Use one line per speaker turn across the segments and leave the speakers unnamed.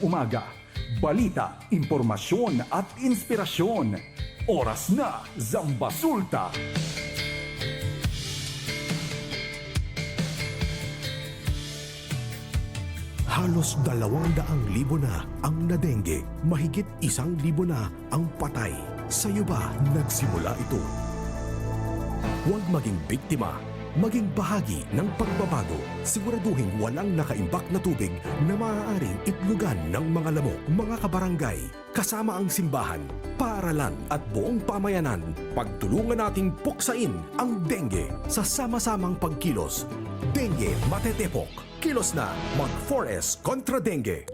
Umaga, balita, impormasyon at inspirasyon. Oras na, Zambasulta!
Halos 200,000 na ang nadengge, mahigit 1,000 na ang patay. Sa'yo ba nagsimula ito? Huwag maging biktima, maging bahagi ng pagbabago. Siguraduhin walang nakaimbak na tubig na maaaring itlugan ng mga lamok, mga kabarangay, kasama ang simbahan, paaralan at buong pamayanan. Pagtulungan nating puksain ang dengue sa sama-samang pagkilos. Dengue Matetepok. Kilos na, mag-4S kontra dengue.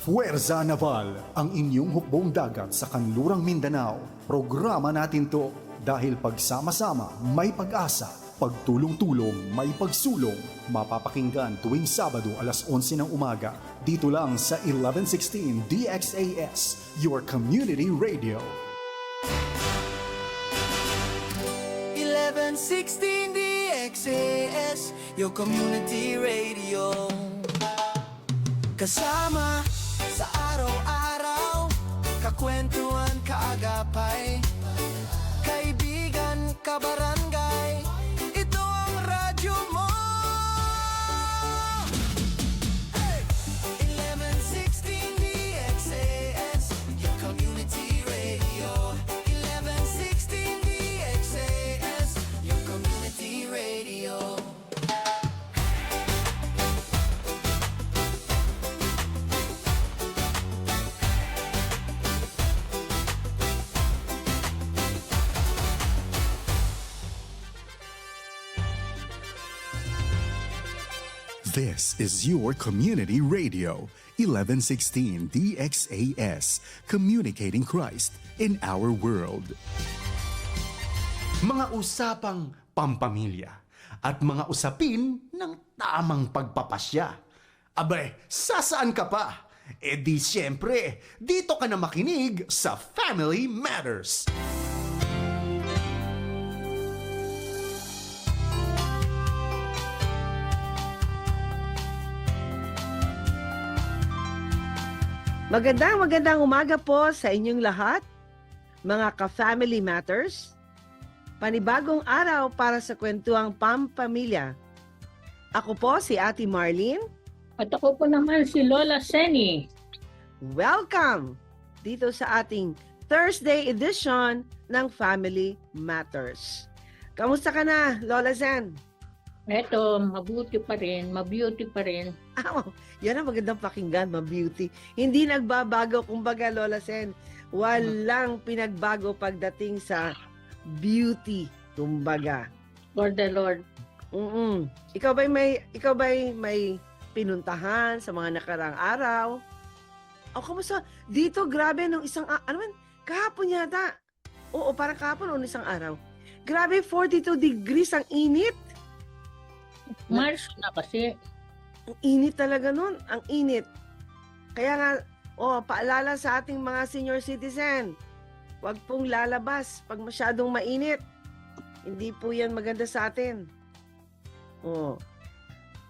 Fuerza Naval, ang inyong hukbong dagat sa kanlurang Mindanao. Programa natin to dahil pagsama-sama may pag-asa, pagtulong-tulong may pagsulong. Mapapakinggan tuwing Sabado alas 11 ng umaga. Dito lang sa 1116 DXAS, your community radio.
1116 DXAS, your community radio. Kasama sa araw-araw, kakwentuhan, kaagapay, kaibigan, kabarangay, ito ang radyo mo. Hey! 1116 DXAS, your community radio. 1116 DXAS, your community radio.
This is your community radio, 1116 DXAS, communicating Christ in our world. Mga usapang pampamilya at mga usapin ng tamang pagpapasya. Abay, sasaan ka pa? E di siyempre, dito ka na makinig sa Family Matters.
Magandang umaga po sa inyong lahat, mga ka-Family Matters. Panibagong araw para sa kwentuang pampamilya. Ako po si Ate Marlene.
At ako po naman si Lola Seni.
Welcome dito sa ating Thursday edition ng Family Matters. Kamusta ka na, Lola Zen?
Eto, mabuti pa rin, mabeauty pa rin.
Yan ang magandang pakinggan, ma-beauty. Hindi nagbabago, kumbaga, Lola Sen. Walang pinagbago pagdating sa beauty, kumbaga.
For the Lord.
Ikaw ba'y may pinuntahan sa mga nakarang araw? O, kamusta? Dito, grabe, nung kahapon yata. Oo, parang kahapon o isang araw. Grabe, 42 degrees ang init.
Marso na kasi.
Ang init talaga nun. Ang init. Kaya nga, paalala sa ating mga senior citizen, huwag pong lalabas pag masyadong mainit. Hindi po yan maganda sa atin.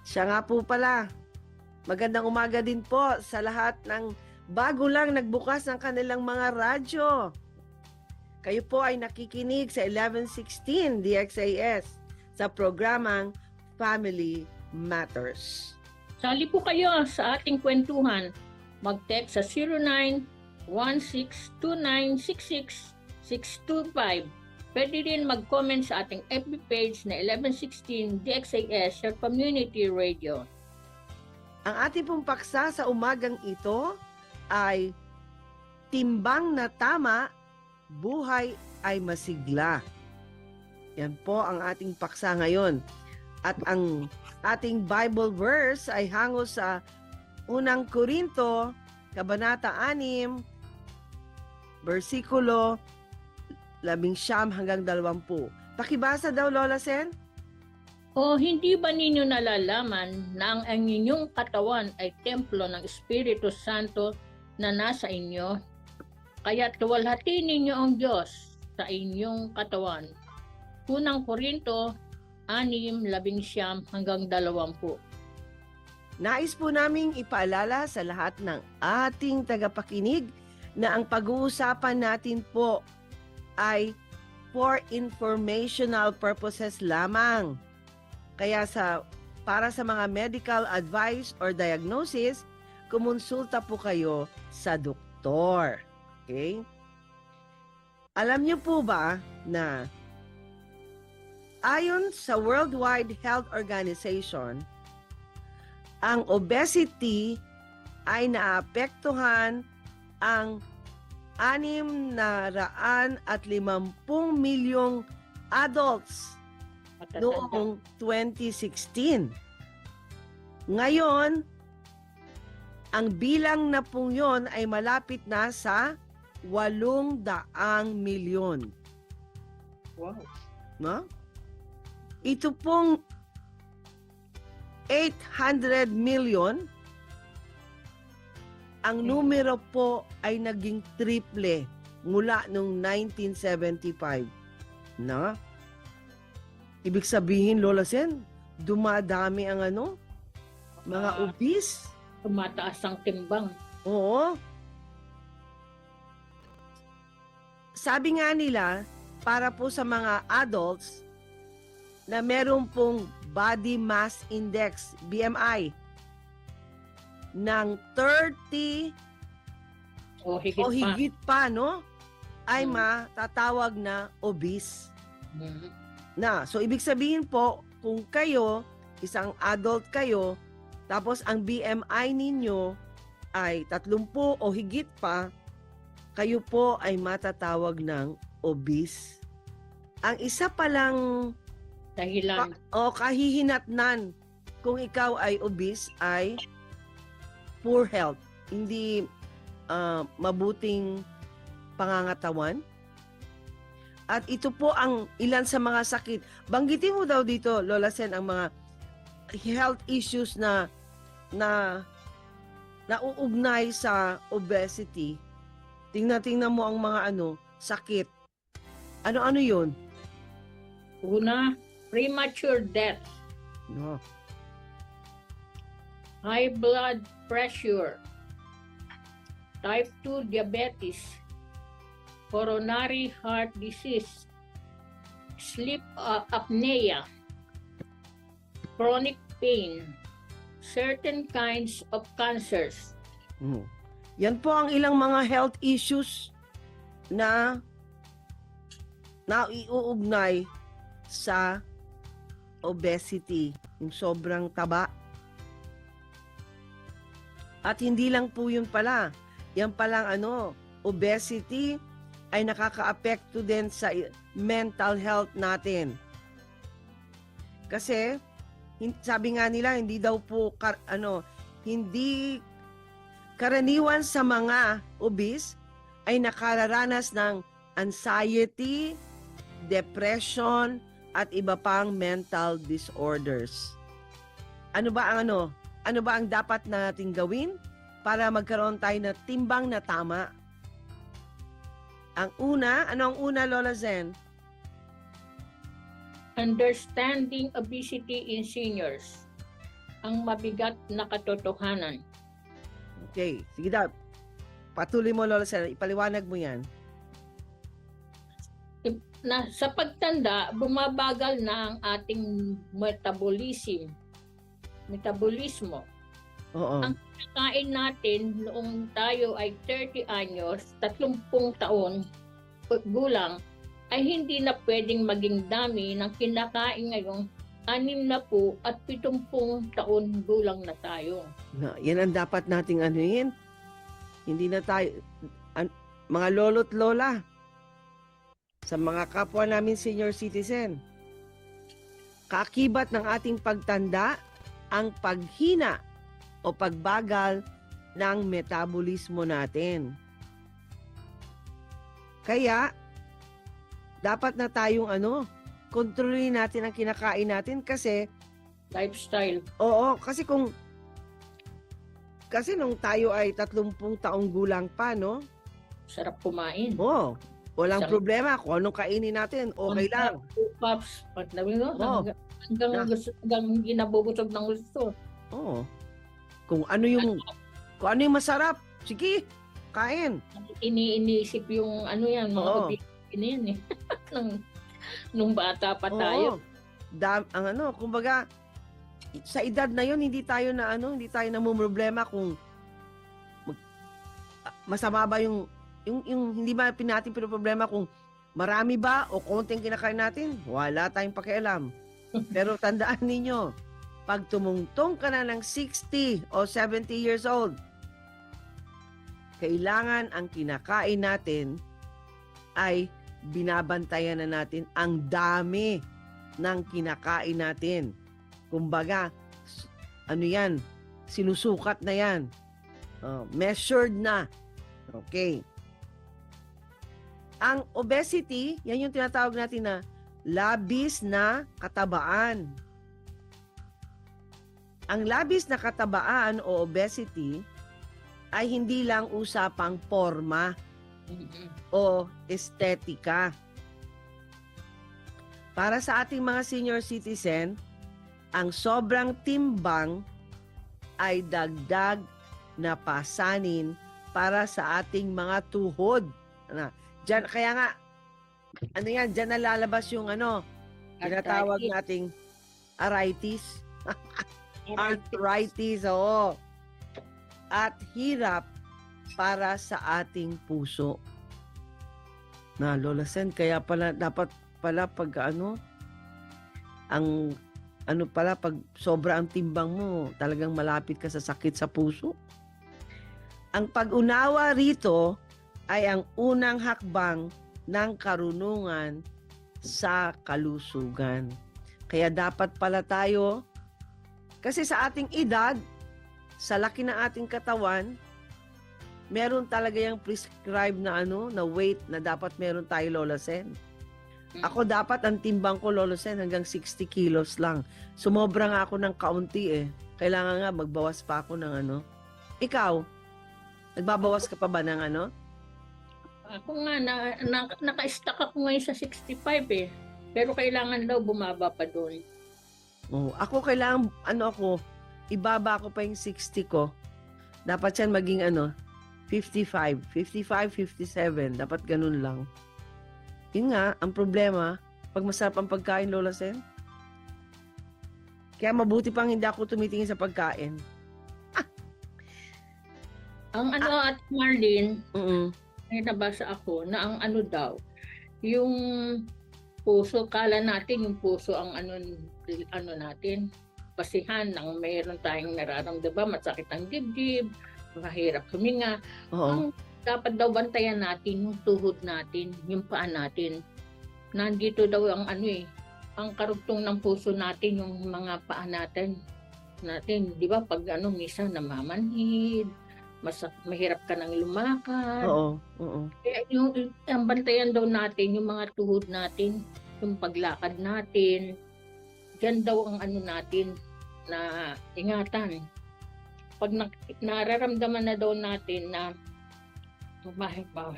Siya nga po pala. Magandang umaga din po sa lahat ng bago lang nagbukas ng kanilang mga radyo. Kayo po ay nakikinig sa 1116 DXAS sa programang Family Matters.
Sali po kayo sa ating kwentuhan. Mag-text sa 0916-2966-625. Pwede rin mag-comment sa ating FB page na 1116 DXAS, your community radio.
Ang ating pong paksa sa umagang ito ay Timbang na Tama, Buhay ay Masigla. Yan po ang ating paksa ngayon. At ang ating Bible verse ay hango sa Unang Korinto, Kabanata 6, versikulo 19 hanggang 20. Pakibasa daw, Lola Sen?
O hindi ba ninyo nalalaman na ang inyong katawan ay templo ng Espiritu Santo na nasa inyo? Kaya tuwalhati ninyo ang Diyos sa inyong katawan. Unang Korinto 6, 19 hanggang 20.
Nais po naming ipaalala sa lahat ng ating tagapakinig na ang pag-uusapan natin po ay for informational purposes lamang. Kaya para sa mga medical advice or diagnosis, kumonsulta po kayo sa doktor. Okay? Alam niyo po ba na ayon sa World Wide Health Organization, ang obesity ay naapektuhan ang 650 milyong adults
Matatanda.
noong 2016. Ngayon, ang bilang na pong yun ay malapit na sa 800 milyon.
Wow.
No? Ito pong 800 million, ang numero po ay naging triple mula noong 1975. No? Ibig sabihin, Lola Sen, dumadami ang mga obese.
Tumataas ang timbang.
Oo. Sabi nga nila, para po sa mga adults na meron pong body mass index, BMI, ng 30
O higit
o
pa.
higit pa, no? Ay
Hmm.
matatawag na obese.
Mhm.
So ibig sabihin po, kung kayo, isang adult kayo, tapos ang BMI ninyo ay 30 o higit pa, kayo po ay matatawag ng obese. Ang isa palang
Dahilan.
kahihinatnan kung ikaw ay obese ay poor health, hindi mabuting pangangatawan. At ito po ang ilan sa mga sakit. Banggitin mo daw dito, Lola Sen, ang mga health issues na nauugnay sa obesity. Tingnan mo ang mga sakit. Ano-ano yun?
Una, premature death,
No.
high blood pressure, type 2 diabetes, coronary heart disease, sleep apnea, chronic pain, certain kinds of cancers.
Yan po ang ilang mga health issues na iuugnay sa obesity, yung sobrang taba. At hindi lang po yun pala. Yan palang obesity ay nakaka-apekto din sa mental health natin. Kasi sabi nga nila hindi daw po hindi karaniwan sa mga obese ay nakararanas ng anxiety, depression, at iba pang mental disorders. Ano ba ang dapat nating gawin para magkaroon tayo ng timbang na tama? Ang una, Lola Zen?
Understanding obesity in seniors. Ang mabigat na katotohanan.
Okay, sige daw. Patuloy mo, Lola Zen. Ipaliwanag mo yan.
Na sa pagtanda, bumabagal na ang ating metabolismo.
Oo.
Ang kain natin noong tayo ay 30 anyos, 30 taon gulang, ay hindi na pwedeng maging dami ng kinakain ngayong 60 at 70 taon gulang na tayo.
Yan ang dapat nating anuhin. Hindi na tayo, mga lolo't lola, sa mga kapwa namin senior citizen, kaakibat ng ating pagtanda ang paghina o pagbagal ng metabolismo natin. Kaya, dapat na tayong kontrolin natin ang kinakain natin kasi
Lifestyle.
oo, kasi nung tayo ay 30 taong gulang pa, no?
Sarap kumain.
Oo, walang
Sarap.
problema kung anong kainin natin, okay lang.
Pups. Pag nabi mo,
Oo.
Hanggang, hanggang hindi nabubusog ng gusto.
Oo. Kung ano yung masarap, sige, kain.
Iniisip yung ano yan, mga
Oo.
opinion yan eh. nung bata pa tayo.
Oo. Kumbaga, sa edad na yun, hindi tayo namumroblema kung masama ba yung hindi ba natin pinoproblema kung marami ba o konting kinakain natin, wala tayong pakialam. Pero tandaan ninyo, pag tumungtong ka na ng 60 o 70 years old, kailangan ang kinakain natin ay binabantayan na natin ang dami ng kinakain natin. Kumbaga, sinusukat na yan. Measured na. Okay. Ang obesity, yan yung tinatawag natin na labis na katabaan. Ang labis na katabaan o obesity ay hindi lang usapang forma o estetika. Para sa ating mga senior citizen, ang sobrang timbang ay dagdag na pasanin para sa ating mga tuhod. Kaya nga, diyan nalalabas yung tinatawag nating arthritis. Arthritis, oo. At hirap para sa ating puso. Lola Sen, kaya pala dapat pala pag pag sobra ang timbang mo, talagang malapit ka sa sakit sa puso. Ang pag-unawa rito ay ang unang hakbang ng karunungan sa kalusugan. Kaya dapat pala tayo, kasi sa ating edad, sa laki ng ating katawan, meron talaga yung prescribed na na weight na dapat meron tayo, Lola Sen. Ako dapat ang timbang ko, Lola Sen, hanggang 60 kilos lang. Sumobra nga ako ng kaunti eh. Kailangan nga magbawas pa ako ng Ikaw, nagbabawas ka pa ba ng
Ako nga, naka-stack ako ngayon sa 65 eh. Pero kailangan daw bumaba pa doon.
Oh, ako kailangan, ibaba ko pa yung 60 ko. Dapat yan maging 55, 57. Dapat ganun lang. Yun nga, ang problema, pag masarap ang pagkain, Lola Sen. Kaya mabuti pang hindi ako tumitingin sa pagkain.
Ang at Marlene,
Mm-mm.
may nabasa ako na ang daw, yung puso, kala natin yung puso ang natin, basihan ng mayroon tayong nararamdaman, masakit ang dibdib, mahirap huminga.
Oo.
Ang dapat daw bantayan natin yung tuhod natin, yung paa natin. Nandito daw ang ang karugtong ng puso natin, yung mga paa natin, di ba, pag minsan namamanhid, mahirap ka nang lumakad.
Oo.
Kaya ang bantayan daw natin, yung mga tuhod natin, yung paglakad natin, yan daw ang natin na ingatan. Pag nararamdaman na daw natin na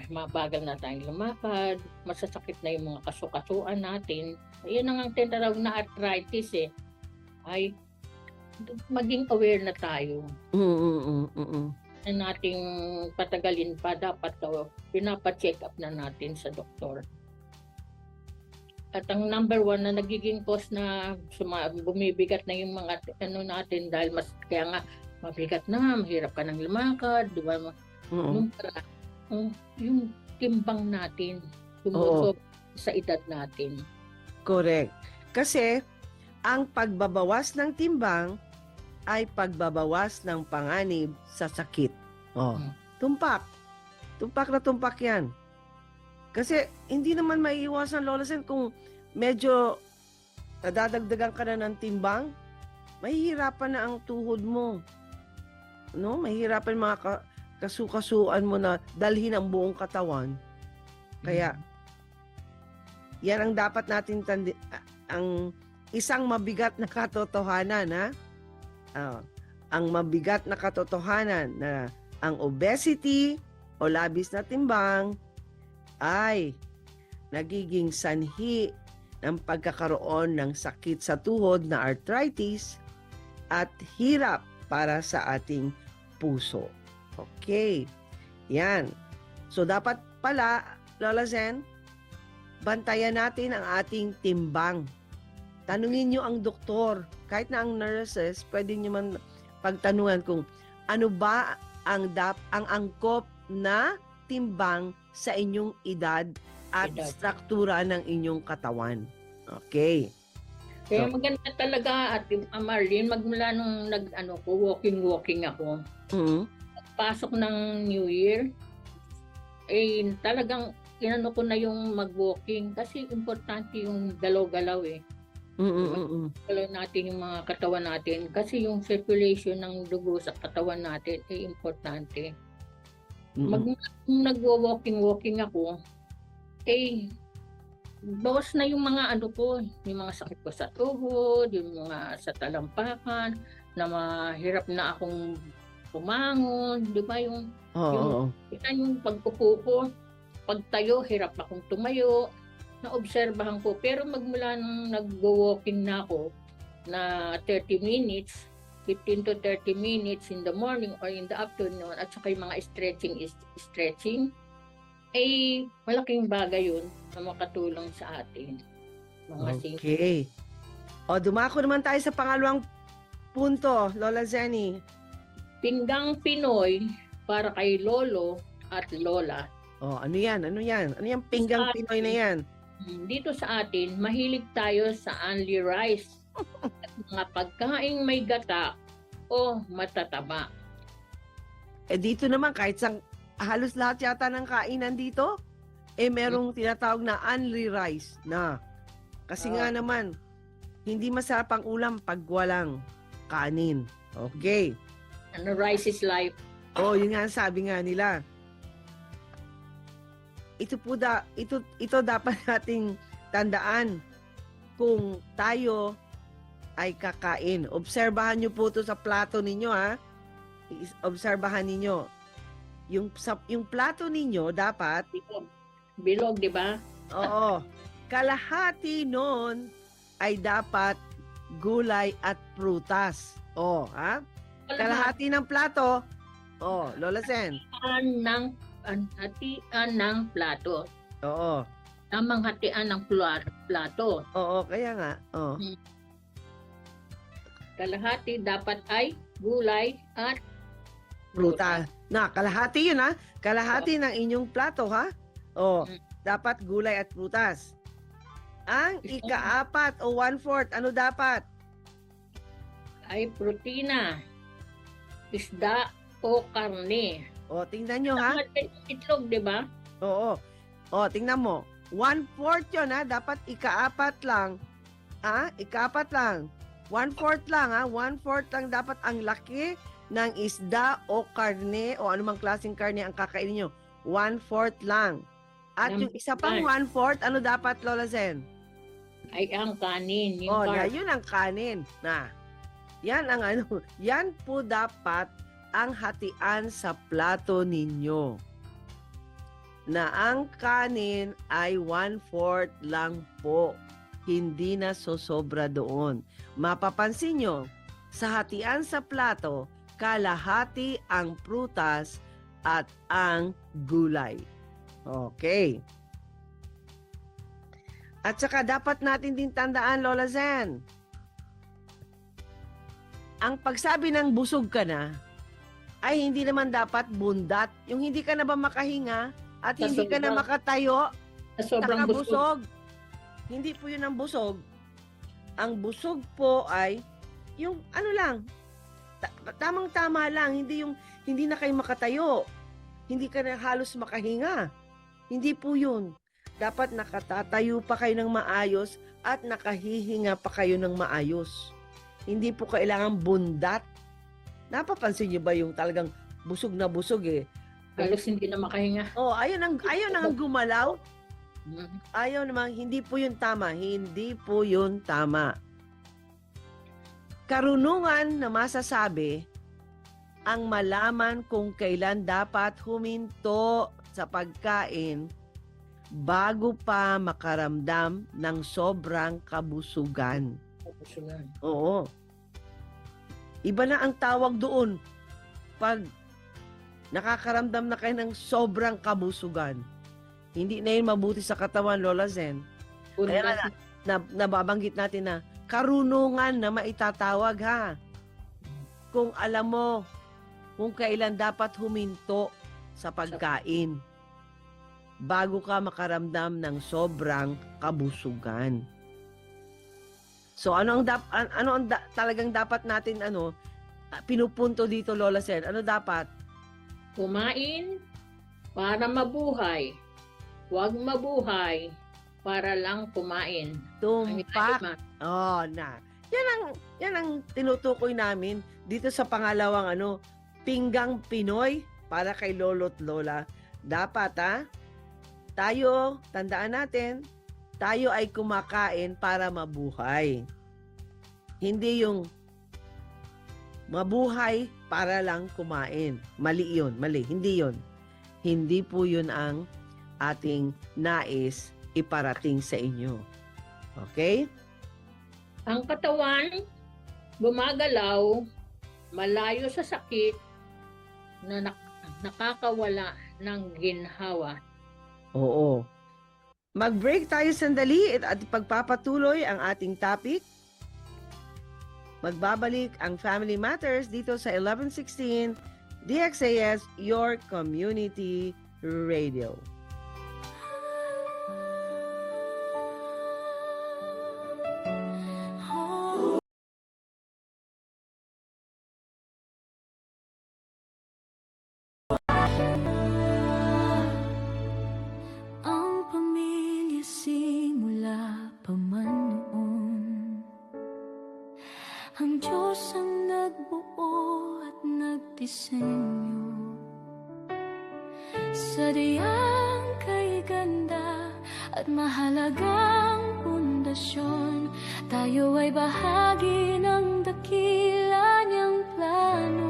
mabagal na tayong lumakad, masasakit na yung mga kasukasuan natin, yan ang tinatawag na arthritis ay maging aware na tayo. Na nating patagalin pa, dapat daw pinapacheck up na natin sa doktor. At ang number 1 na nagiging cause na bumibigat na yung mga natin dahil kaya nga mabigat na, mahirap ka nang lumakad, di ba? Yung timbang natin, sumusobra sa edad natin.
Correct. Kasi ang pagbabawas ng timbang ay pagbabawas ng panganib sa sakit. Tumpak. Tumpak na tumpak yan. Kasi hindi naman maiiwasan, Lola Sen, kung medyo dadagdagan ka na ng timbang, mahihirapan na ang tuhod mo. Mahihirapan mga kasukasuan mo na dalhin ang buong katawan. Kaya, yan ang dapat natin ang isang mabigat na katotohanan, ang mabigat na katotohanan na ang obesity o labis na timbang ay nagiging sanhi ng pagkakaroon ng sakit sa tuhod na arthritis at hirap para sa ating puso. Okay. Yan. So dapat pala, Lola Zen, bantayan natin ang ating timbang. Tanungin nyo ang doktor. Kahit na ang nurses, pwede nyo man pagtanungan kung ano ba ang angkop na timbang sa inyong edad at struktura ng inyong katawan. Okay.
Kaya
So-
maganda talaga at Marlene, magmula nung walking ako.
Mhm.
Pasok ng New Year, talagang inano ko na yung mag-walking kasi importante yung galaw-galaw eh. Galaw natin yung mga katawan natin kasi yung circulation ng dugo sa katawan natin ay importante. Magmula nung nag-walking ako, bawas na yung mga yung mga sakit ko sa tuhod, yung mga sa talampakan, na mahirap na akong pumangon, di ba yung
Oo.
yung pagpupo ko, pagtayo, hirap akong tumayo, naobserbahan ko. Pero magmula nung nag-walking na ako na 30 minutes, 15 to 30 minutes in the morning or in the afternoon, at saka yung mga stretching, malaking bagay yun na makatulong sa atin. Mga
Okay. O, dumako naman tayo sa pangalawang punto, Lola Zenny.
Pinggang Pinoy para kay Lolo at Lola.
O, ano yan? Ano yan? Ano yung pinggang
Sa
Pinoy na yan?
Dito sa atin, mahilig tayo sa only rice at mga pagkaing may gata o matataba.
Dito naman, kahit halos lahat yata ng kainan dito, merong tinatawag na only rice na. Kasi nga naman, hindi masarap ang ulam pag walang kanin. Okay.
Ano, rice is life.
Yun nga ang sabi nga nila. Ito dapat nating tandaan kung tayo ay kakain. Obserbahan niyo po ito sa plato ninyo, ha. Obserbahan ninyo. Yung plato ninyo dapat,
Bilog, di ba?
oo, kalahati nun ay dapat gulay at prutas. Ha? Kalahati ng plato, Lola Sen.
Hatian ng plato.
Oo.
Tamang hatian ng plato.
Oo, kaya nga.
Kalahati dapat ay gulay at
Prutas. Na, kalahati yun, ha? Kalahati ng inyong plato, ha? Dapat gulay at prutas. Ang ika-apat o 1/4, ano dapat?
ay protina, isda o karne.
Tingnan nyo, ha?
Itlog, di ba?
Oo. Tingnan mo. 1/4 yun, ha? Dapat ika-apat lang. Ika-apat lang. 1/4 lang, ha? 1/4 lang dapat ang laki ng isda o karne o anumang klaseng karne ang kakainin nyo. 1/4 lang. At yung isa pang 1/4, ano dapat, Lola Zen?
Ay ang kanin.
Yun ang kanin. Yan ang yan po dapat ang hatian sa plato ninyo. Na ang kanin ay 1/4 lang po. Hindi na sosobra doon. Mapapansin nyo, sa hatian sa plato, kalahati ang prutas at ang gulay. Okay. At saka dapat natin din tandaan, Lola Zen, ang pagsabi ng busog ka na, ay hindi naman dapat bundat. Yung hindi ka na ba makahinga at hindi ka na makatayo,
sobrang busog.
nakabusog. Hindi po yun ang busog. Ang busog po ay yung lang, tamang-tama lang, hindi na kayo makatayo. Hindi ka na halos makahinga. Hindi po yun. Dapat nakatatayo pa kayo ng maayos at nakahihinga pa kayo ng maayos. Hindi po kailangan bundat. Napapansin niyo ba yung talagang busog na busog eh?
Halos hindi na makahinga.
Ayaw nang gumalaw. Ayaw naman, hindi po yun tama. Hindi po yun tama. Karunungan na masasabi ang malaman kung kailan dapat huminto sa pagkain bago pa makaramdam ng sobrang kabusugan. Oo. Iba na ang tawag doon pag nakakaramdam na kayo ng sobrang kabusugan. Hindi na yun mabuti sa katawan, Lola Zen. Kaya nababanggit natin na karunungan na maitatawag, ha. Kung alam mo kung kailan dapat huminto sa pagkain bago ka makaramdam ng sobrang kabusugan. So ano ang talagang dapat natin pinupunto dito, Lola Sen? Ano dapat?
Kumain para mabuhay. Huwag mabuhay para lang kumain.
Tumpak. Oh, na. Yan ang tinutukoy namin dito sa pangalawang pinggang Pinoy para kay lolo't lola. Dapat tayo, tandaan natin, tayo ay kumakain para mabuhay. Hindi yung mabuhay para lang kumain. Mali yun, mali. Hindi yun. Hindi po yun ang ating nais iparating sa inyo. Okay?
Ang katawan, gumagalaw, malayo sa sakit, na nakakawala ng ginhawa.
Oo. Mag-break tayo sandali at pagpapatuloy ang ating topic. Magbabalik ang Family Matters dito sa 1116 DXAS, your community radio.
Ang pamilya simula pa man noon, ang Diyos ang nagbuo at nagdisenyo. Sadyang kay ganda at mahalagang pundasyon, tayo ay bahagi ng dakila niyang plano.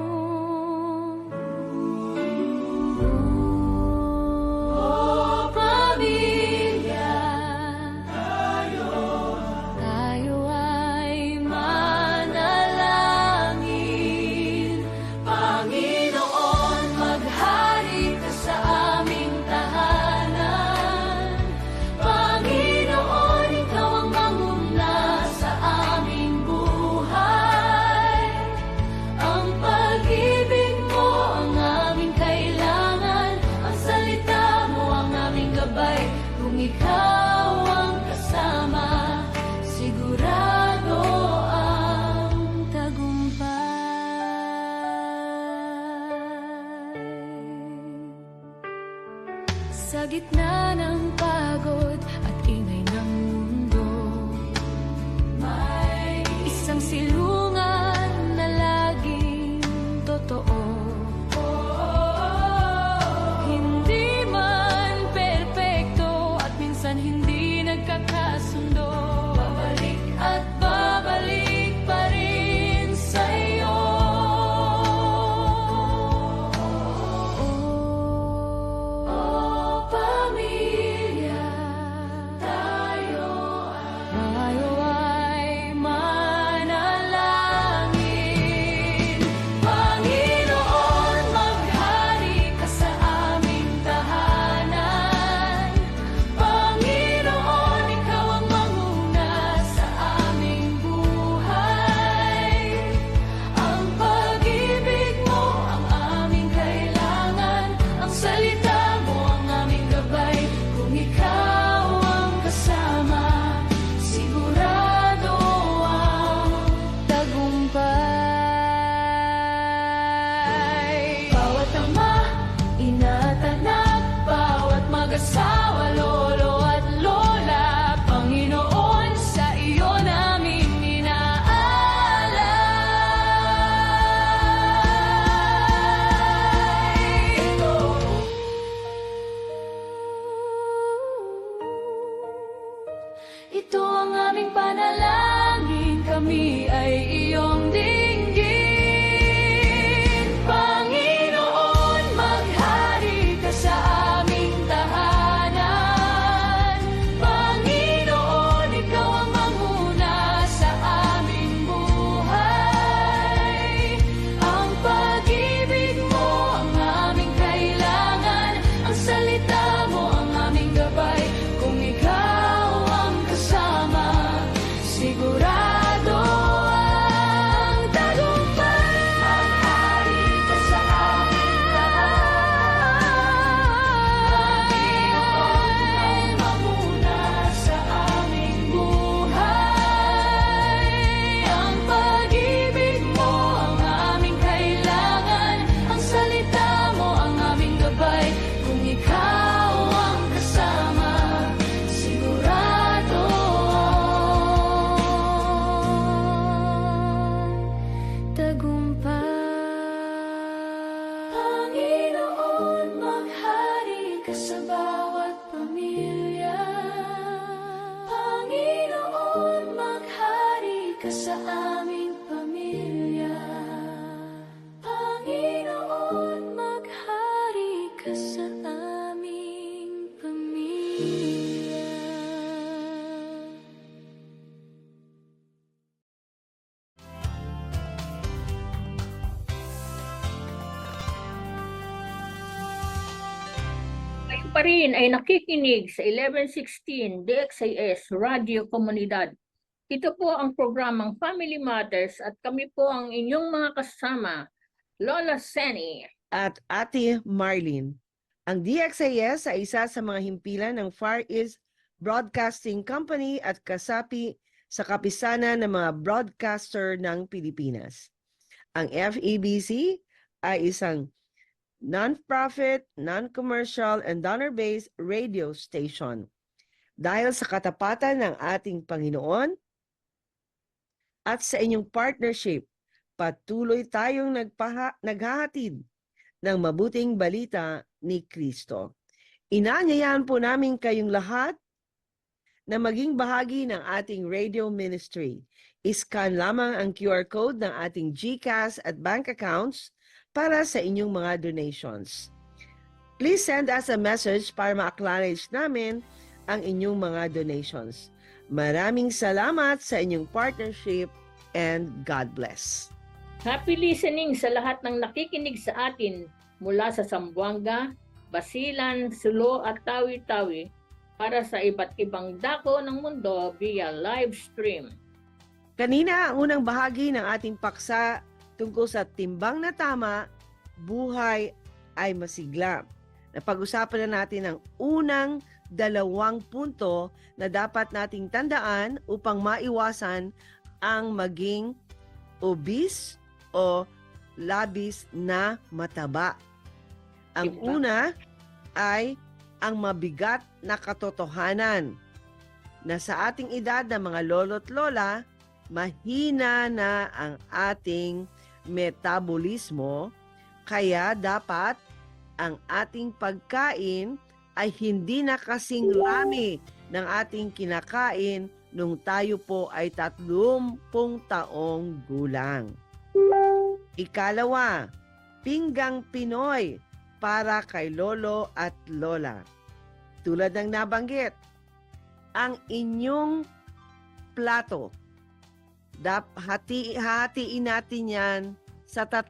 Sa gitna ng pagod at ingay ng mundo, may isang silungan na laging totoo. Hindi man perpekto at minsan hindi nagkakasundo, babalik at babalik pa rin sa'yo. Tayo ay manalangin.
pa rin ay nakikinig sa 1116 DXIS Radio Komunidad. Ito po ang programang Family Matters at kami po ang inyong mga kasama, Lola Seni.
At Ate Marlene. Ang DXIS ay isa sa mga himpilan ng Far East Broadcasting Company at kasapi sa kapisanan ng mga broadcaster ng Pilipinas. Ang FEBC ay isang non-profit, non-commercial, and donor-based radio station. Dahil sa katapatan ng ating Panginoon at sa inyong partnership, patuloy tayong naghahatid ng mabuting balita ni Kristo. Inaanyayahan po namin kayong lahat na maging bahagi ng ating radio ministry. Iscan lamang ang QR code ng ating GCash at bank accounts para sa inyong mga donations. Please send us a message para ma-acknowledge namin ang inyong mga donations. Maraming salamat sa inyong partnership and God bless.
Happy listening sa lahat ng nakikinig sa atin mula sa Zamboanga, Basilan, Sulo at Tawi-Tawi para sa iba't ibang dako ng mundo via live stream.
Kanina ang unang bahagi ng ating paksa tungkol sa timbang na tama, buhay ay masigla. Napag-usapan na natin ang unang 2 punto na dapat nating tandaan upang maiwasan ang maging obese o labis na mataba. Ang
Diba?
una ay ang mabigat na katotohanan na sa ating edad na mga lolo't lola, mahina na ang ating metabolismo, kaya dapat ang ating pagkain ay hindi na kasing rami ng ating kinakain nung tayo po ay 30 taong gulang. Ikalawa, pinggang Pinoy para kay lolo at lola. Tulad ng nabanggit, ang inyong plato, hatiin natin yan sa 3.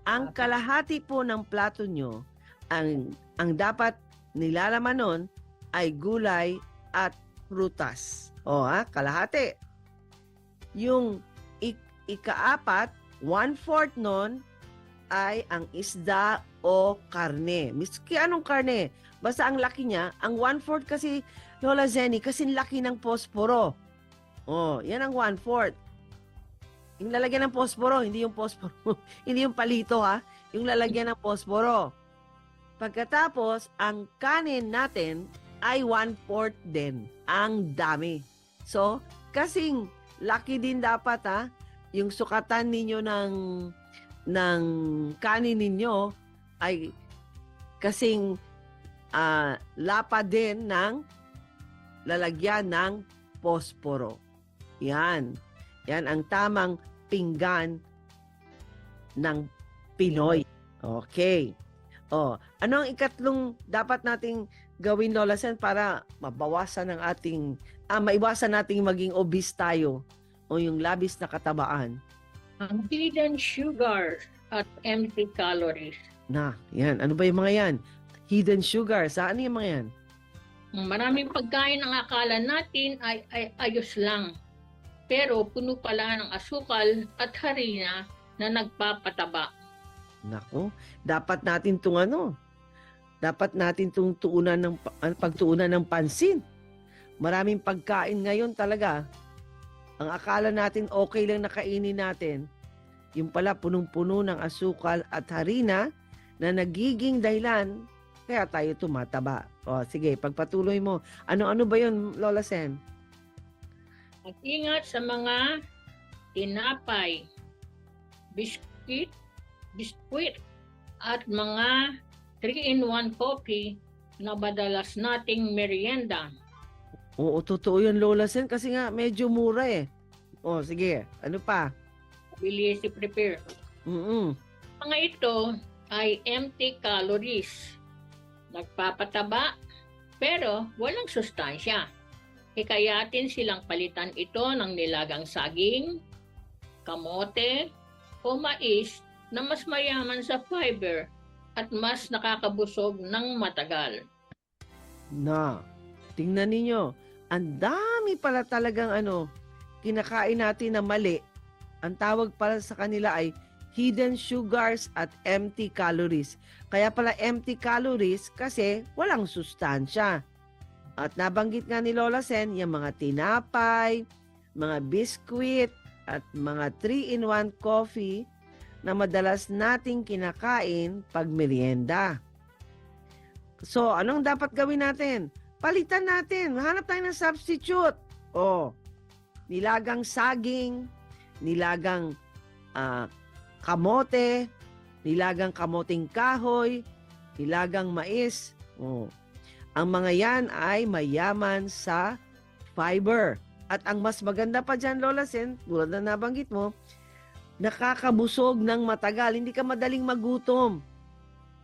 Ang kalahati po ng plato nyo, ang dapat nilalaman nun ay gulay at prutas. Kalahati. Yung ika-4, 1/4 nun ay ang isda o karne. Miski anong karne, basta ang laki niya, ang 1/4 kasi, Lola Zenny, kasi laki ng posporo. Yan ang 1/4. Yung lalagyan ng posporo, hindi yung posporo, hindi yung palito ha, yung lalagyan ng posporo. Pagkatapos, ang kanin natin ay 1/4 din. Ang dami. So, kasing laki din dapat ha, yung sukatan ninyo ng kanin ninyo ay kasing lapa din ng lalagyan ng posporo. Yan. Yan ang tamang pinggan ng Pinoy. Okay. Ano ang ikatlong dapat nating gawin, Lola Sen, para mabawasan ng ating, maiwasan nating maging obese tayo o yung labis na katabaan?
Ang hidden sugar at empty calories.
Yan. Ano ba yung mga yan? Hidden sugar. Saan yung mga yan?
Maraming pagkain ang akala natin ay ayos lang. Pero puno pala ng asukal at harina na nagpapataba.
Nako, dapat natin pagtuunan ng pansin. Maraming pagkain ngayon talaga. Ang akala natin okay lang na kainin natin, yung pala punong-puno ng asukal at harina na nagiging dahilan kaya tayo tumataba. Sige, pagpatuloy mo. Ano-ano ba yun, Lola Sen?
Mag-ingat sa mga tinapay, biskwit, at mga 3-in-1 coffee na madalas nating merienda.
Oo, totoo yun, Lola Sen, kasi nga medyo mura eh. Sige, ano pa?
Bilis i-prepare. Mga ito ay empty calories. Nagpapataba, pero walang sustansya. Hikayatin silang palitan ito ng nilagang saging, kamote, o mais na mas mayaman sa fiber at mas nakakabusog ng matagal.
Na, tingnan ninyo, ang dami pala talagang kinakain natin na mali. Ang tawag pala sa kanila ay hidden sugars at empty calories. Kaya pala empty calories kasi walang sustansya. At nabanggit nga ni Lola Sen, yung mga tinapay, mga biskwit, at mga 3-in-1 coffee na madalas nating kinakain pag merienda. So, anong dapat gawin natin? Palitan natin. Hanap tayo ng substitute. Nilagang saging, nilagang kamote, nilagang kamoting kahoy, nilagang mais. Ang mga yan ay mayaman sa fiber. At ang mas maganda pa dyan, Lola Sen, tulad na nabanggit mo, nakakabusog ng matagal. Hindi ka madaling magutom.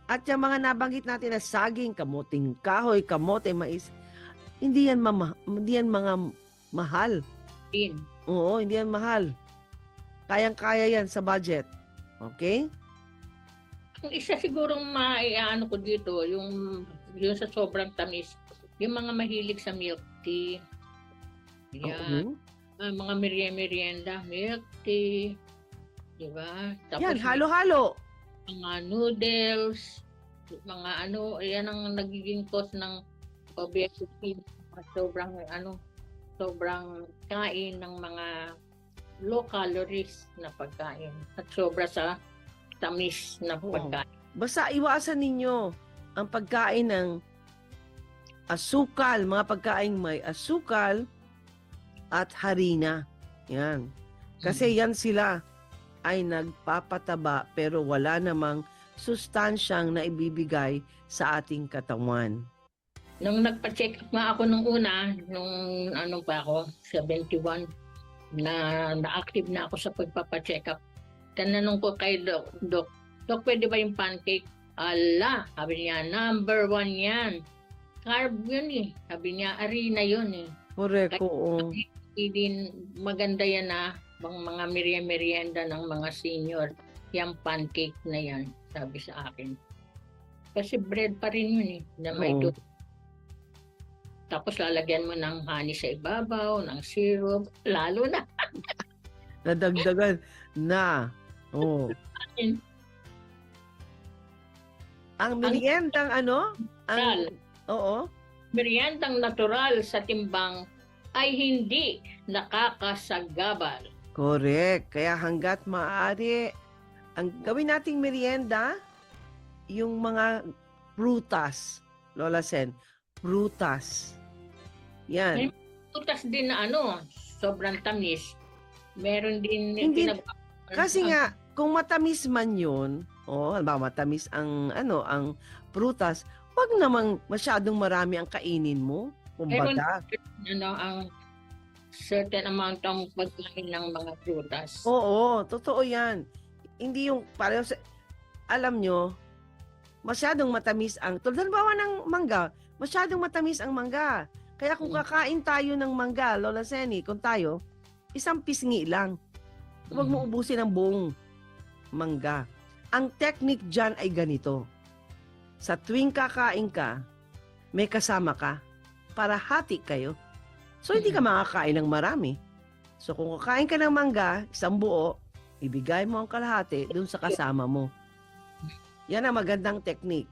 At yung mga nabanggit natin na saging, kamuting kahoy, kamote, mais, hindi yan mga mahal.
Din.
Oo, hindi yan mahal. Kayang-kaya yan sa budget. Okay?
Ang isa sigurong maiano ko dito, yung sa sobrang tamis, yung mga mahilig sa milk tea. Yan. Mga merienda, milk tea. Diba? Tapos
Yan, halo-halo.
mga noodles, mga yan ang nagiging cause ng obesity, sobrang kain ng mga low calories na pagkain at sobra sa tamis na pagkain.
Basta iwasan ninyo ang pagkain ng asukal, mga pagkain may asukal at harina. Yan. Kasi yan sila ay nagpapataba pero wala namang sustansyang na ibibigay sa ating katawan.
Nung nagpa-check up nga ako nung una, nung pa ako, 71, na-active na ako sa pagpapa-check up. Tananong ko kay Doc, pwede ba yung pancake? Ala, sabi niya, number 1 yan. Carb yun eh. Sabi niya, harina yun eh.
Correct, oo.
Hindi maganda yan mga merienda ng mga senior. Yung pancake na yan, sabi sa akin. Kasi bread pa rin yun eh, na may
Oo.
Tapos lalagyan mo ng honey sa ibabaw, ng syrup, lalo na.
Nadagdagan na. Oh. Ang meriendang
Natural.
Oo.
Meriendang natural sa timbang ay hindi nakakasagabal.
Correct. Kaya hanggat maaari, ang gawin nating merienda, yung mga prutas, Lola Sen, prutas. Yan.
Tutas din na sobrang tamis. Meron din
Hindi- Kasi nga, kung matamis man yun, halimbawa matamis ang prutas, wag namang masyadong marami ang kainin mo. Kumbaga.
ang certain amount ng pagkain ng mga prutas.
Oo, totoo yan. Hindi yung pareho sa, alam nyo, masyadong matamis ang, tulad halimbawa ng mangga, masyadong matamis ang mangga. Kaya kung kakain tayo ng mangga, Lola Seni, kung tayo, isang pisngi lang. Huwag mo ubusin ang buong mangga. Ang technique dyan ay ganito. Sa tuwing kakain ka, may kasama ka para hati kayo. So, hindi ka makakain ng marami. So, kung kakain ka ng mangga, isang buo, ibigay mo ang kalahati dun sa kasama mo. Yan ang magandang technique.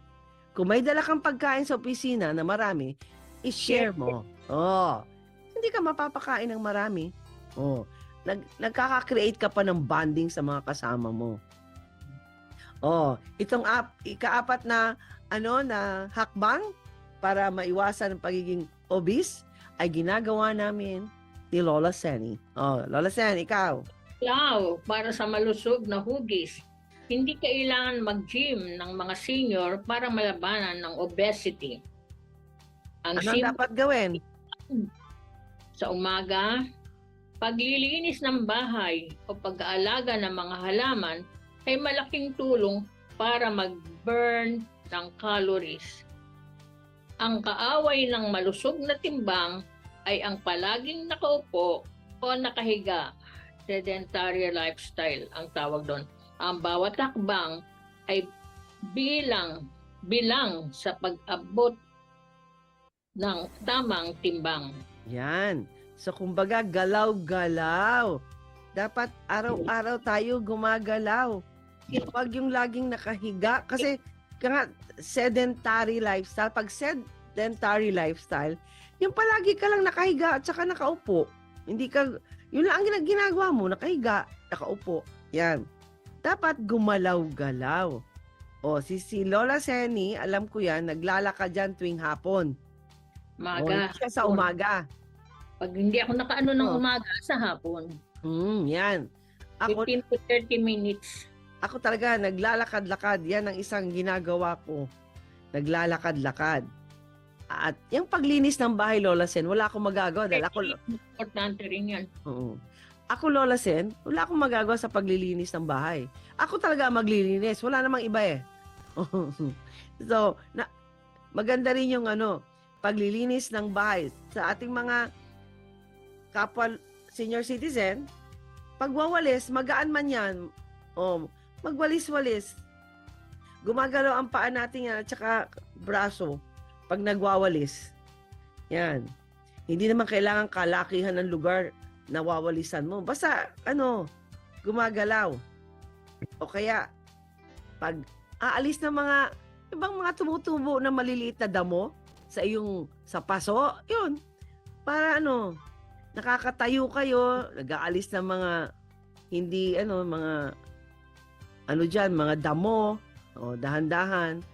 Kung may dala kang pagkain sa opisina na marami, i-share mo. Hindi ka mapapakain ng marami. Nagkaka-create ka pa ng bonding sa mga kasama mo. Itong ikaapat na na hakbang para maiwasan ang pagiging obese ay ginagawa namin ni Lola Seni. Lola Sen, ikaw.
Para sa malusog na hugis, hindi kailangan mag-gym ng mga senior para malabanan ng obesity. Ang
Anong dapat gawin?
sa umaga, paglilinis ng bahay o pag-aalaga ng mga halaman ay malaking tulong para mag-burn ng calories. Ang kaaway ng malusog na timbang ay ang palaging nakaupo o nakahiga, sedentary lifestyle ang tawag doon. Ang bawat hakbang ay bilang sa pag-abot ng tamang timbang.
Yan. So, kumbaga, galaw-galaw. Dapat araw-araw tayo gumagalaw. Huwag yung laging nakahiga. Kasi, nga, sedentary lifestyle. Pag sedentary lifestyle, yung palagi ka lang nakahiga at saka nakaupo. Hindi ka, yun lang ang ginagawa mo, nakahiga, nakaupo. Yan. Dapat gumalaw-galaw. O, si Lola Senny, alam ko yan, naglalakad dyan tuwing hapon.
Umaga.
O, siya sa umaga.
Pag hindi ako nakaano ng
Oh.
umaga, sa hapon.
Yan. Ako,
15 to 30 minutes.
ako talaga, naglalakad-lakad. Yan ang isang ginagawa ko. Naglalakad-lakad. At yung paglinis ng bahay, Lola Sen, wala akong magagawa. Dahil ako,
Importante rin yan.
Oo. Ako, Lola Sen, wala akong magagawa sa paglilinis ng bahay. Ako talaga ang maglilinis. Wala namang iba eh. So, maganda rin yung paglilinis ng bahay. Sa ating mga kapwa senior citizen, pagwawalis, magaan man yan. Magwalis-walis. Gumagalaw ang paa natin yan at saka braso pag nagwawalis. Yan. Hindi naman kailangan kalakihan ng lugar na wawalisan mo. Basta, gumagalaw. O kaya, pag aalis ng ibang mga tumutubo na maliliit na damo sa paso, yun. Para nakakatayo kayo, nag-aalis ng mga mga damo, dahan-dahan.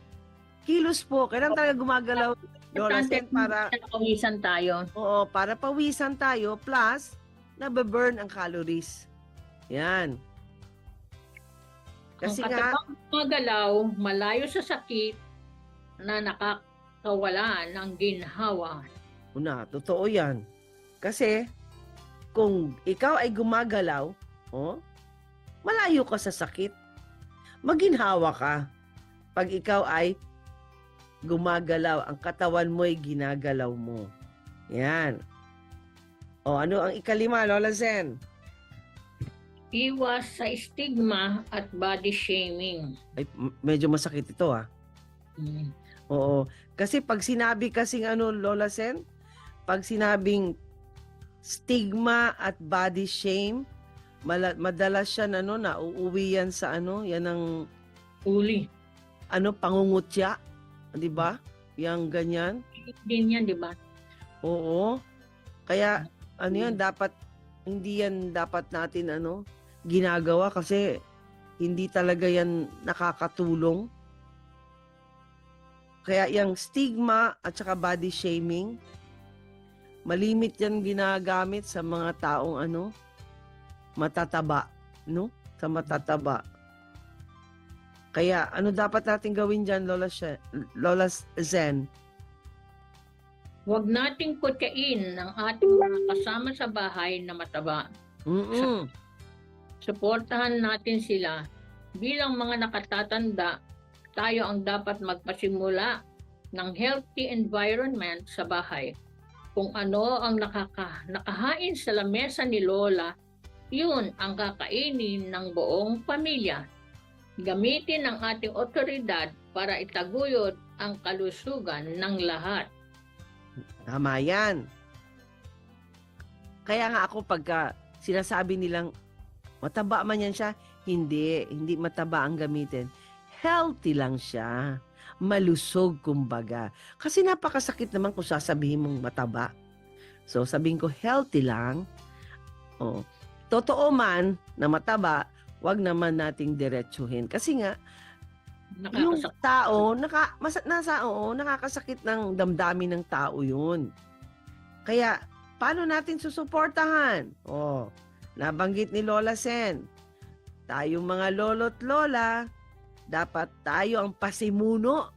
Kilos po, kailangan talaga gumagalaw, Lola Sen, para
Pawisan tayo.
para pawisan tayo, plus, nababurn ang calories. Yan. Kasi
Ang
nga,
katabang magalaw, malayo sa sakit na nakakawala ng ginhawa.
totoo yan. Kasi, kung ikaw ay gumagalaw, malayo ka sa sakit. Maginhawa ka. Pag ikaw ay gumagalaw, ang katawan mo ay ginagalaw mo. Yan. Ano ang ikalima, Lola Zen?
Iwas sa stigma at body shaming.
Ay, medyo masakit ito,
Mm.
Oo. Kasi pag sinabi kasing Lola Sen, pag sinabing stigma at body shame, madalas siya na uuwi yan sa yan ang
Uli.
pangungutya, 'di ba? Yang ganyan.
Din yan, di ba?
Oo. Kaya yan hindi yan dapat natin ginagawa kasi hindi talaga yan nakakatulong. Kaya yung stigma at saka body shaming, malimit yan ginagamit sa mga taong matataba, no? Sa matataba. Kaya dapat natin gawin diyan, Lola Zen?
Huwag nating kutyain ng ating mga kasama sa bahay na mataba.
Mm.
Suportahan natin sila. Bilang mga nakatatanda, tayo ang dapat magpasimula ng healthy environment sa bahay. Kung ano ang nakahain sa lamesa ni Lola, yun ang kakainin ng buong pamilya. Gamitin ang ating otoridad para itaguyod ang kalusugan ng lahat.
Tama yan. Kaya nga ako pagka sinasabi nilang mataba man yan siya, hindi mataba ang gamitin. Healthy lang siya. Malusog, kumbaga. Kasi napakasakit naman kung sasabihin mong mataba. So, sabihin ko, healthy lang. Totoo man na mataba, wag naman nating diretsuhin. Kasi nga, yung tao, nakakasakit ng damdamin ng tao yun. Kaya, paano natin susuportahan? Nabanggit ni Lola Sen, tayong mga lolo't lola, dapat tayo ang pasimuno.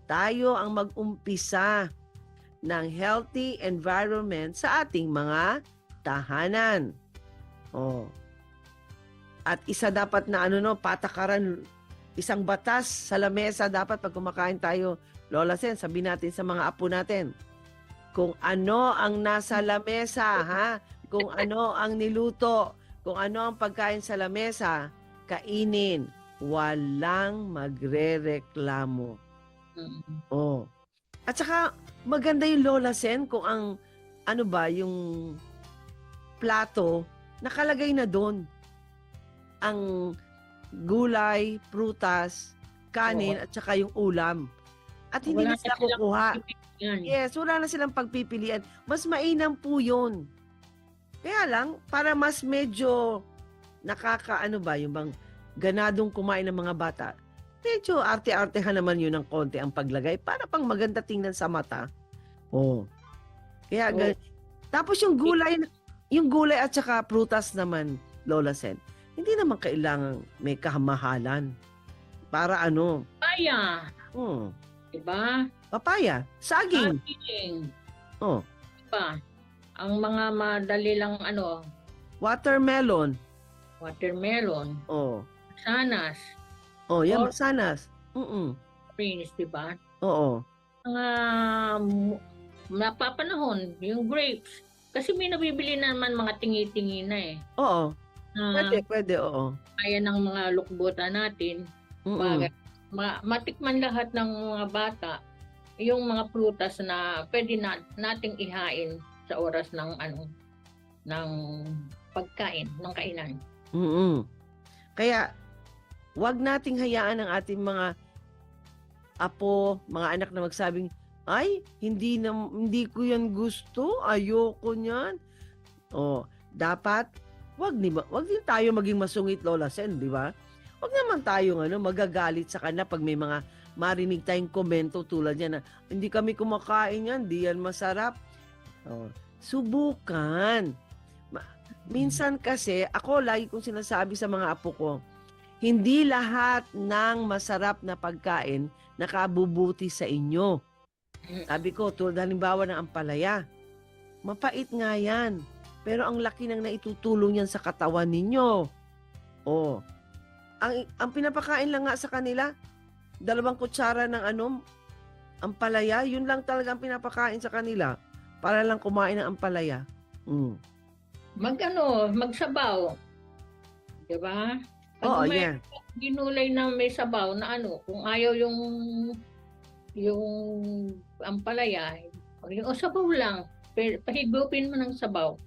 Tayo ang mag-umpisa ng healthy environment sa ating mga tahanan. At isa dapat na patakaran, isang batas sa lamesa dapat pag kumakain tayo, Lola Sen, sabihin natin sa mga apo natin, kung ano ang nasa lamesa, kung ano ang niluto, kung ano ang pagkain sa lamesa, kainin. walang magrereklamo.
Mm.
Oh. At saka maganda yung Lola Sen kung ang ano ba yung plato nakalagay na doon ang gulay, prutas, kanin at saka yung ulam. At hindi
Wala
na sila
na silang
kukuha.
Yan.
Yes, wala na silang pagpipilian. Mas mainam po 'yun. Kaya lang para mas medyo nakakaano ba yung bang ganadong kumain ng mga bata. Medyo arte-artehan naman yun ng konti ang paglagay para pang maganda tingnan sa mata. Oh. Kaya
Oh.
tapos yung gulay at saka prutas naman, Lola Sen, hindi naman kailangan may kamahalan. Para ano?
Kaya, diba?
Papaya, saging.
Saging.
Oh,
Diba? Ang mga madali lang
watermelon.
watermelon,
Oh.
sanas,
Oh, yan
Or-
sanas.
greens, diba?
Oo.
Mga napapanahon, yung grapes. Kasi may nabibili naman mga tingi-tingi na
Oo.
Na
Pwede, oo.
kaya ng mga lukbutan natin. Bagay. Matikman lahat ng mga bata yung mga prutas na pwede nating ihain sa oras ng ng pagkain, ng kainan.
Kaya, wag nating hayaan ang ating mga apo, mga anak na magsabing, ay, hindi ko yan gusto, ayoko niyan. Oh, dapat, wag din tayo maging masungit, Lola Sen, di ba? Wag naman tayo magagalit sa kanya pag may mga marinig tayong komento tulad yan na, hindi kami kumakain yan, di yan masarap. Oh, subukan. Minsan kasi, ako lagi kong sinasabi sa mga apo ko, hindi lahat ng masarap na pagkain nakabubuti sa inyo. Sabi ko, tulad halimbawa ng ampalaya, mapait nga yan. Pero ang laki ng naitutulong yan sa katawan ninyo. Oh, ang pinapakain lang nga sa kanila, 2 kutsara ng ampalaya, yun lang talaga ang pinapakain sa kanila para lang kumain ng ampalaya.
Magsabaw. Diba?
Oo,
Pag may
yeah.
ginulay na may sabaw na kung ayaw yung ampalaya, sabaw lang. Pahigupin mo ng sabaw.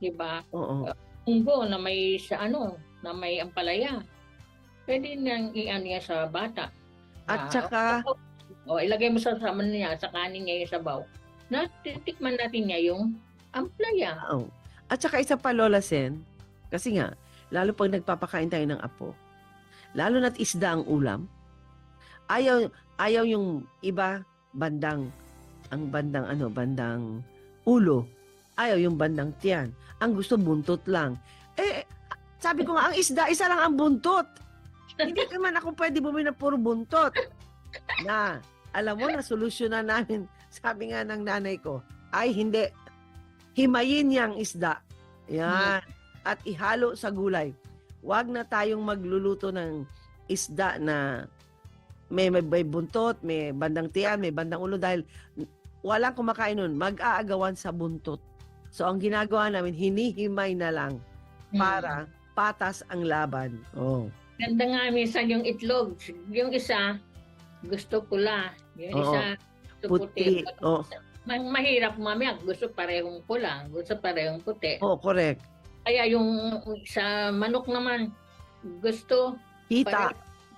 Diba?
Oo.
Munggo na may na may ampalaya. Pwede nang niya sa bata.
At saka,
ilagay mo sa niya, sa kanin niya yung sabaw. Titikman natin niya yung ampalaya.
oo. At saka isa pa, Lola Sen, kasi nga, lalo pag nagpapakain tayo ng apo, lalo na't isda ang ulam, ayaw yung iba bandang ulo, ayaw yung bandang tiyan. Ang gusto buntot lang. Sabi ko nga, ang isda, isa lang ang buntot. Hindi naman ako pwede bumili ng puro buntot. Na, alam mo na, solusyonan namin, sabi nga ng nanay ko, ay hindi, himayin niyang isda. Yan. At ihalo sa gulay. Huwag na tayong magluluto ng isda na may buntot, may bandang tiyan, may bandang ulo dahil walang kumakain nun. Mag-aagawan sa buntot. So, ang ginagawa namin, hinihimay na lang para patas ang laban. Oh.
Ganda nga minsan yung itlog. Yung isa, gusto pula. Yung isa, gusto puti.
Oh.
Mahirap mamaya. Gusto parehong pula. Gusto parehong puti.
Oh, correct.
Kaya yung sa manok naman, gusto
Hita.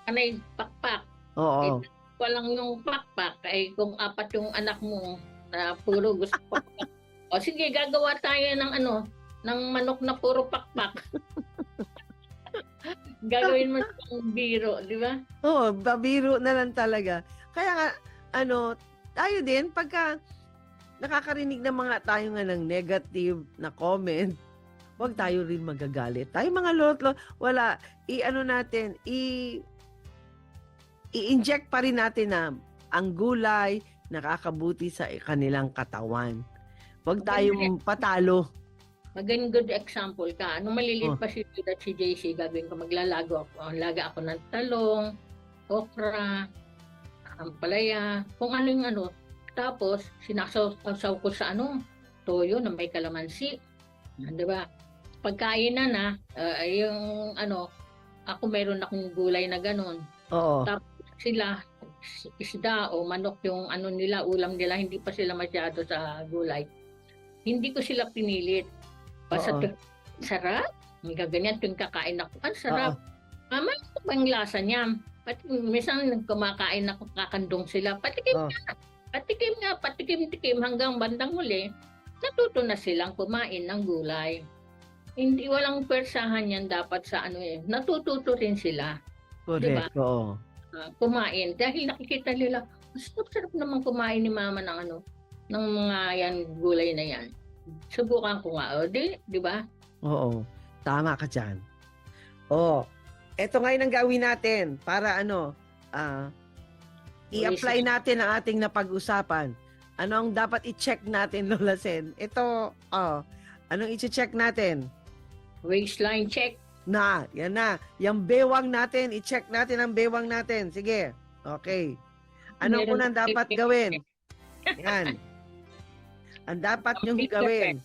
panay pakpak.
Oo.
Walang yung pakpak. Ay kung 4 yung anak mo na puro gusto pakpak. O sige, gagawa tayo ng manok na puro pakpak. Gagawin mo ng biro, di ba?
Oo, babiro na lang talaga. Kaya nga, tayo din, pagka nakakarinig ng mga tayo nga ng negative na comment, huwag tayo rin magagalit. Tayo mga lolo, wala, i-inject pa rin natin na ang gulay nakakabuti sa kanilang katawan. Huwag tayong patalo.
Maging good example ka. Nung maliliit pa si Jude at si JC, gagawin ko laga ako ng talong, okra, ampalaya, kung ano yung Tapos, sinasaw ko sa toyo na may kalamansi. Di ba? Pagkain na yung ako meron akong gulay na ganun.
Oo.
Tapos sila, isda o manok yung ano nila, ulam nila, hindi pa sila masyado sa gulay. Hindi ko sila pinilit. Basta
Oo.
sarap. May gaganyan tuwing kakain ako. Ang sarap.
Oo.
Mama, ano ba ang lasa niya? Pati, minsan kumakain ako, kakandong sila. Patikim
Oo.
nga. Patikim hanggang bandang huli. Natuto na silang kumain ng gulay. Hindi, walang persahan yan dapat sa ano eh. Natututo rin sila.
Correct. Oo.
Kumain dahil nakikita nila sarap naman kumain ni mama ng ano ng mga yan gulay na yan. Subukan ko nga, di ba?
Oo. Tama ka dyan. Eto ngayon ang gawin natin para i-apply natin ang ating napag-usapan. Ano ang dapat i-check natin, Lola Sen? Ito, anong i-check natin?
Waistline check.
Yan na. Yung bewang natin, i-check natin ang bewang natin. Sige. Okay. Anong
Meron
unang dapat
check.
gawin? Yan. Ang dapat nyong gawin.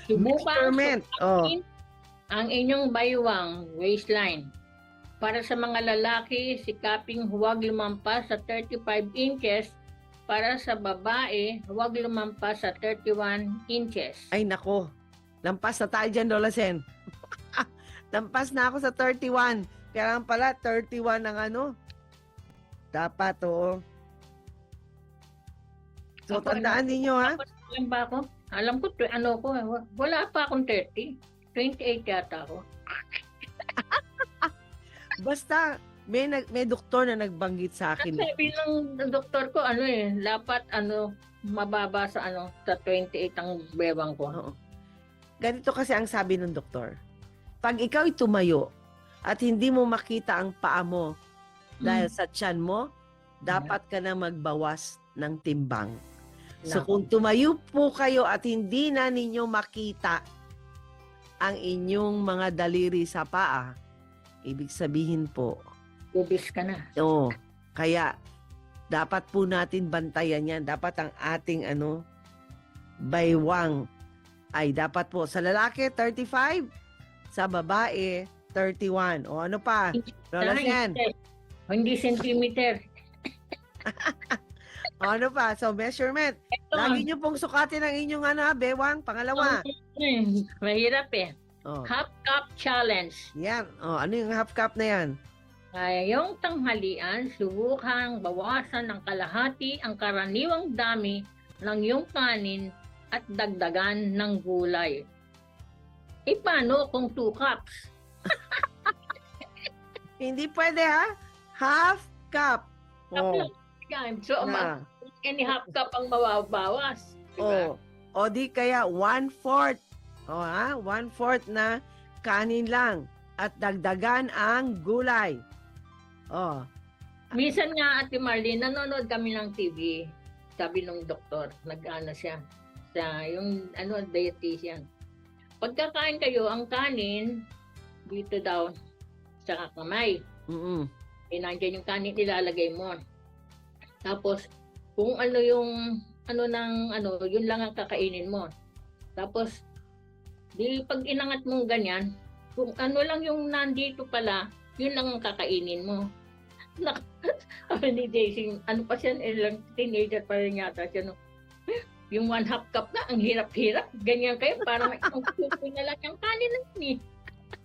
Subukan
Measurement.
ang inyong baywang waistline. Para sa mga lalaki, sikaping huwag lumampas sa 35 inches. Para sa babae, huwag lumampas sa 31 inches.
Ay, nako. Lampas na tayo dyan, Lola Sen. Lampas na ako sa 31. Kaya lang pala, 31 ang dapat, oo. So, tandaan ninyo, ha?
Alam ba ako? Alam ko, wala pa akong 30. 28 yata ako.
Basta, may doktor na nagbanggit sa akin.
Sabi ng doktor ko, dapat mababa sa sa 28 ang bewang ko.
Oo. Ganito kasi ang sabi ng doktor. Pag ikaw ay tumayo at hindi mo makita ang paa mo dahil sa tiyan mo, dapat ka na magbawas ng timbang. So
Nako.
kung tumayo po kayo at hindi na ninyo makita ang inyong mga daliri sa paa, ibig sabihin po,
Ubis ka na.
kaya dapat po natin bantayan yan. Dapat ang ating baywang ay dapat po sa lalaki 35, sa babae 31. O ano pa? Lola Sen.
Hindi centimeter.
O ano pa? So measurement. Lagi nyo pong sukatin ang inyong bewang. Pangalawa.
Mahirap eh.
Oh,
Half cup challenge.
yan. Ano yung half cup na yan?
Ngayong tanghalian, subukang bawasan ng kalahati ang karaniwang dami ng iyong kanin at dagdagan ng gulay. Paano kung 2 cups?
Hindi pwede, ha? Half cup.
Cup lang. Yan. So,
Na.
any half cup ang mababawas. Diba?
O di kaya 1/4. 1/4 na kanin lang at dagdagan ang gulay.
Minsan nga, Ate Marlene, nanonood kami ng TV. Sabi nung doktor, nag-ano siya, sa yung dietitian. Pagkakain kayo, ang kanin, dito daw, sa kamay.
Mm-mm.
Nandiyan yung kanin, ilalagay mo. Tapos, kung yun lang ang kakainin mo. Tapos, pag inangat mong ganyan, kung ano lang yung nandito pala, yun lang ang kakainin mo. Sabi ni Daisy, pa siya, teenager pa rin yata siya, yung 1/2 cup na, ang hirap-hirap. Ganyan kayo, parang isang subo na lang yung kanin na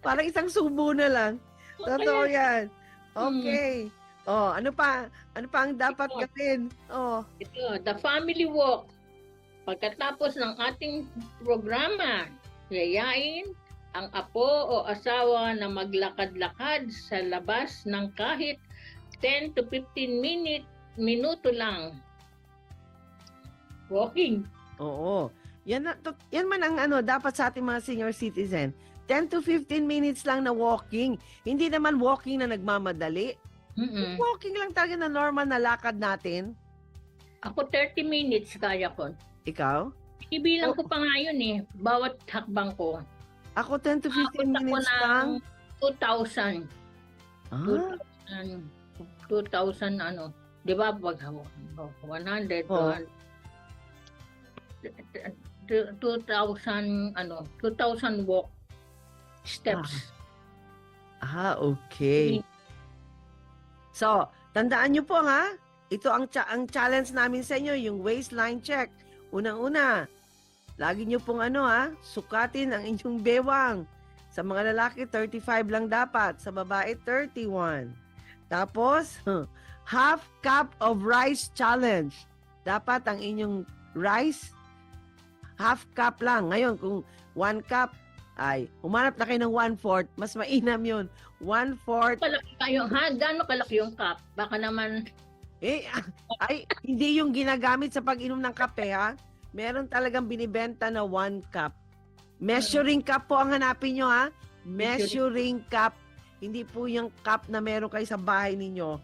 Parang isang subo na lang. Totoo yan. Okay. Ano pa? Ano pa ang dapat gawin?
Ito, the family walk. Pagkatapos ng ating programa, yayain ang apo o asawa na maglakad-lakad sa labas ng kahit 10 to 15 minuto lang. Walking.
Oo. Yan man ang dapat sa ating mga senior citizen. 10 to 15 minutes lang na walking. Hindi naman walking na nagmamadali. Walking lang talaga na normal na lakad natin.
Ako 30 minutes kaya ko.
Ikaw?
Ibilang ko pa nga yun bawat hakbang ko.
Ako 10 to 15 minutes lang.
2,000. 2,000 di ba? 100, 2,000 walk steps.
Okay. So, tandaan nyo po ha, ito ang challenge namin sa inyo, yung waistline check. Unang-una, lagi nyo pong sukatin ang inyong bewang. Sa mga lalaki, 35 lang dapat. Sa babae, 31. Tapos, half cup of rice challenge. Dapat ang inyong rice, half cup lang. Ngayon, kung 1 cup, ay, humanap na kayo ng 1/4, mas mainam yun. 1/4,
Kalaki kayo, ha? Gano'ng kalaki yung cup? Baka naman,
hindi yung ginagamit sa pag-inom ng kape, ha? Meron talagang binibenta na 1 cup. Measuring cup po ang hanapin nyo, ha? Measuring cup. Hindi po yung cup na meron kayo sa bahay ninyo.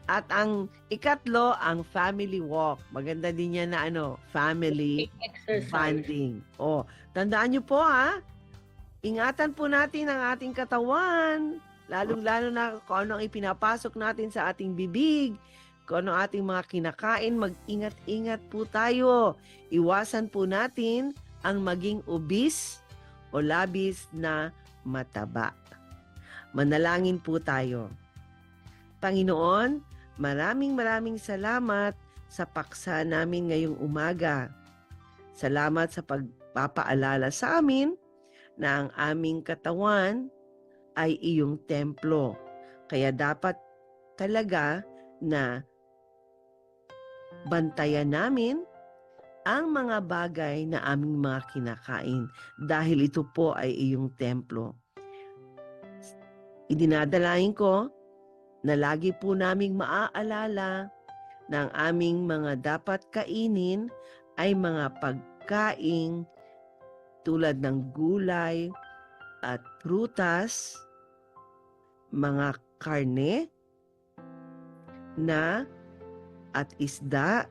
At ang ikatlo, ang family walk. Maganda din yan na family
exercise.
bonding. Tandaan nyo po, ha? Ingatan po natin ang ating katawan, lalong-lalo na kung ano ang ipinapasok natin sa ating bibig, kung ano ating mga kinakain, mag-ingat-ingat po tayo. Iwasan po natin ang maging obese o labis na mataba. Manalangin po tayo. Panginoon, maraming salamat sa paksa namin ngayong umaga. Salamat sa pagpapaalala sa amin na ang aming katawan ay iyong templo. Kaya dapat talaga na bantayan namin ang mga bagay na aming mga kinakain dahil ito po ay iyong templo. Idinadalain ko na lagi po naming maaalala na ang aming mga dapat kainin ay mga pagkain tulad ng gulay at prutas, mga karne at isda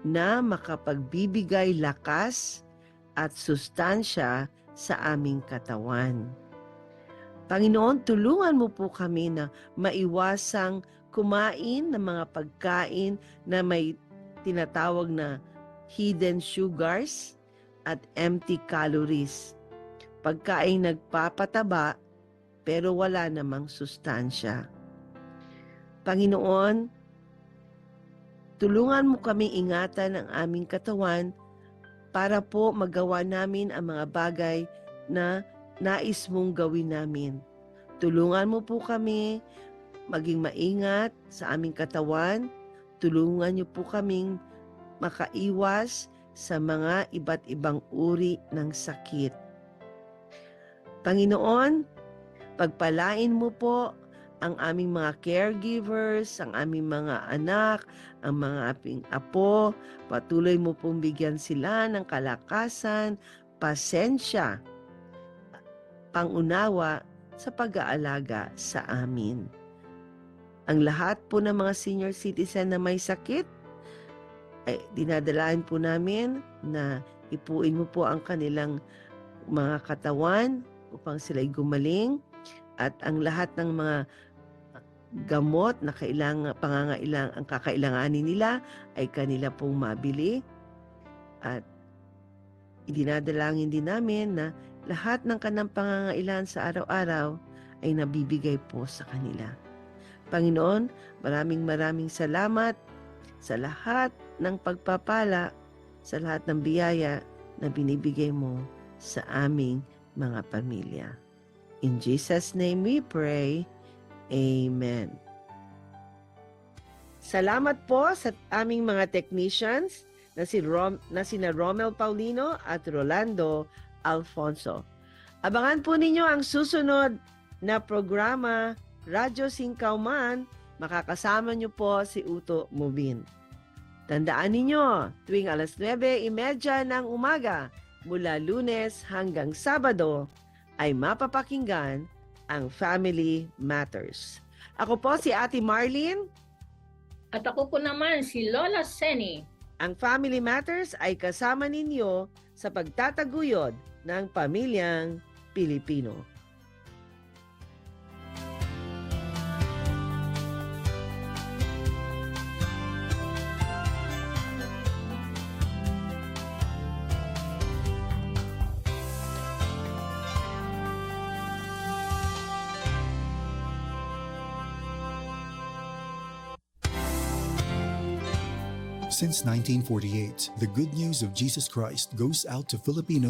na makapagbibigay lakas at sustansya sa aming katawan. Panginoon, tulungan mo po kami na maiwasang kumain ng mga pagkain na may tinatawag na hidden sugars at empty calories. Pagkain nagpapataba pero wala namang sustansya. Panginoon, tulungan mo kami ingatan ang aming katawan para po magawa namin ang mga bagay na nais mong gawin namin. Tulungan mo po kami maging maingat sa aming katawan. Tulungan niyo po kaming makaiwas sa mga iba't ibang uri ng sakit. Panginoon, pagpalain mo po ang aming mga caregivers, ang aming mga anak, ang mga aping apo. Patuloy mo pong bigyan sila ng kalakasan, pasensya, pangunawa sa pag-aalaga sa amin. Ang lahat po ng mga senior citizen na may sakit, ay dinadalain po namin na ipuin mo po ang kanilang mga katawan upang sila'y gumaling at ang lahat ng mga gamot na ang kakailanganin nila ay kanila pong mabili at idinadalangin din namin na lahat ng kanang pangangailangan sa araw-araw ay nabibigay po sa kanila. Panginoon, maraming salamat sa lahat ng pagpapala, sa lahat ng biyaya na binibigay mo sa aming mga pamilya. In Jesus' name we pray. Amen. Salamat po sa aming mga technicians na sina Romel Paulino at Rolando Alfonso. Abangan po ninyo ang susunod na programa, Radyo Singkauman. Makakasama niyo po si Uto Mubin. Tandaan ninyo, tuwing 9:30 ng umaga, mula Lunes hanggang Sabado, ay mapapakinggan ang Family Matters. Ako po si Ate Marlene.
At ako po naman si Lola Seni.
Ang Family Matters ay kasama ninyo sa pagtataguyod ng pamilyang Pilipino.
Since 1948, the good news of Jesus Christ goes out to Filipinos